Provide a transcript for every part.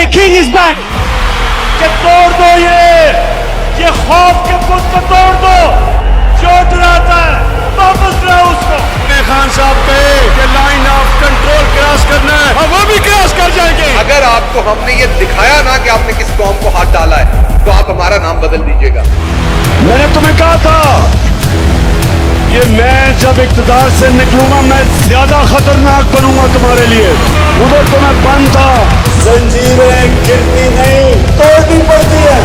The king is back. کہ توڑ دو یہ خوف کے بت کو توڑ دو جو ڈراتا ہے واپس لاؤ اس کو. خان صاحب کہے کہ لائن آف کنٹرول کراس کرنا ہے اور وہ بھی کراس کر جائیں گے. اگر آپ کو ہم نے یہ دکھایا نا کہ آپ نے کس قوم کو ہاتھ ڈالا ہے تو آپ ہمارا نام بدل دیجیے گا. میں نے تمہیں کہا تھا کہ میں جب اقتدار سے نکلوں گا میں زیادہ خطرناک بنوں گا تمہارے لیے. ادھر تو میں بند تھا. زنجیریں گرتی نہیں توڑنی پڑتی ہے.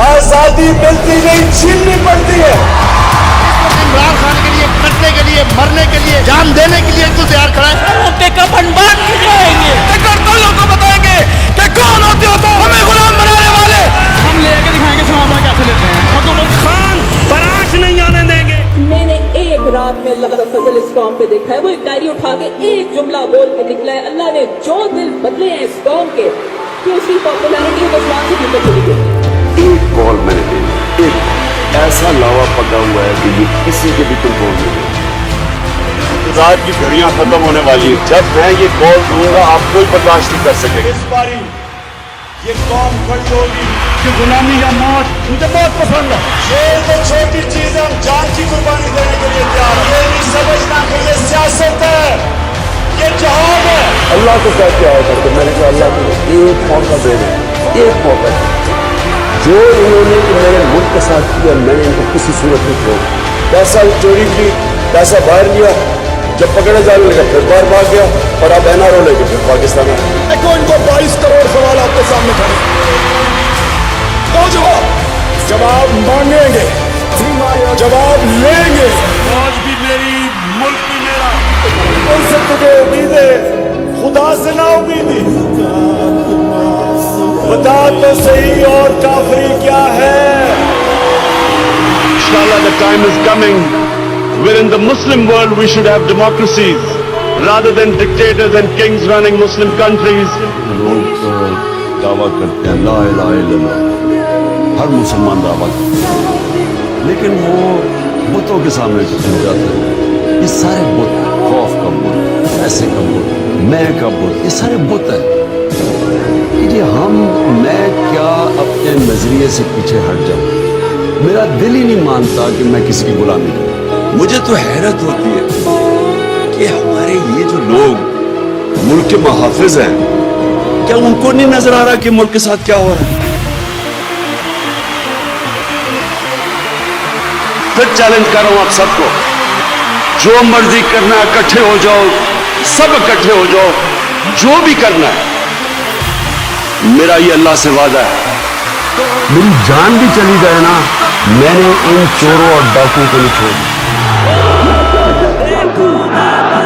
آزادی ملتی نہیں چھیننی پڑتی ہے. عمران خان کے لیے کٹنے کے لیے مرنے کے لیے جان دینے کے لیے تو تیار کھڑا ہے. کا بنبان کھلائیں گے لوگوں کو بتائیں گے کہ کون ہوتے ہو تو ہمیں غلام بنانے والے. ہم لے کے دکھائیں گے صحابہ کیسے لیتے ہیں. حکومت خان برعکس نہیں آنے دیں گے. میں نے ایک رات میں اللہ کا فضل اس قوم پہ دیکھا ہے. وہ ایک ڈائری اٹھا کے ایک جملہ بول کے نکلا ہے. اللہ نے جو دل بدلے ہیں اس قوم کے کہ اس کی پاپولیرٹی مسلمان سے اوپر چلی گئی. ایک کال میں نے دی, ایک ایسا لاوا پکا ہوا ہے کہ یہ کسی کے بھی کنٹرول نہیں ہے. انتظار کی گھڑیاں ختم ہونے والی ہیں. جب میں یہ کال دوں گا آپ کوئی برداشت نہیں کر سکے. اس باری یہ قوم کھڑی ہوگی کہ غلامی یا موت مجھے بہت پسند ہے. یہ تو چھوٹی چیز ہے, ہم جان کی قربانی دینے کے لیے تیار ہیں. یہ نہیں سمجھنا کہ یہ سیاست ہے, یہ جہاد ہے. اللہ کو کہتے آیا کرتے میں نے کہا اللہ کو ایک موقع دے دیں, ایک موقع دے. جو انہوں نے میرے ملک کے ساتھ کیا میں نے ان کو کسی صورت میں چھوڑ. پیسہ چوری کی, پیسہ باہر لیا, جب پکڑے جانے لگا پھر باہر بھاگ گیا اور اب این آر او لے کے پھر پاکستان آیا. دیکھو ان کو 22 کروڑ سوال آپ کے سامنے کھڑے. دو جواب مانگیں گے, جواب لیں گے. فوج بھی میری, ملک بھی میرا. ان سے تجھے امید ہے, خدا سے نا امیدی. بتا تو صحیح اور کافری کیا ہے. Inshallah, the time is coming where in the Muslim world we should have democracies rather than dictators and kings running Muslim countries. لوگ دعویٰ کرتے ہیں لا الہ الا اللہ, ہر مسلمان دعویٰ کرتے ہیں, لیکن وہ بتوں کے سامنے جھک جاتے ہیں. یہ سارے بت, خوف کا بت, ایسے کا بت, میں کا بت, یہ سارے بت ہیں. میں کیا اپنے نظریے سے پیچھے ہٹ جاؤں. میرا دل ہی نہیں مانتا کہ میں کسی کی غلامی کروں. مجھے تو حیرت ہوتی ہے کہ ہمارے یہ جو لوگ ملک کے محافظ ہیں, کیا ان کو نہیں نظر آ رہا کہ ملک کے ساتھ کیا ہو رہا ہے. پھر چیلنج کر رہا ہوں آپ سب کو, جو مرضی کرنا ہے اکٹھے ہو جاؤ, سب اکٹھے ہو جاؤ, جو بھی کرنا ہے. میرا یہ اللہ سے وعدہ ہے, میری جان بھی چلی جائے نا, میں نے ان چوروں اور ڈاکوؤں کو نہیں چھوڑا.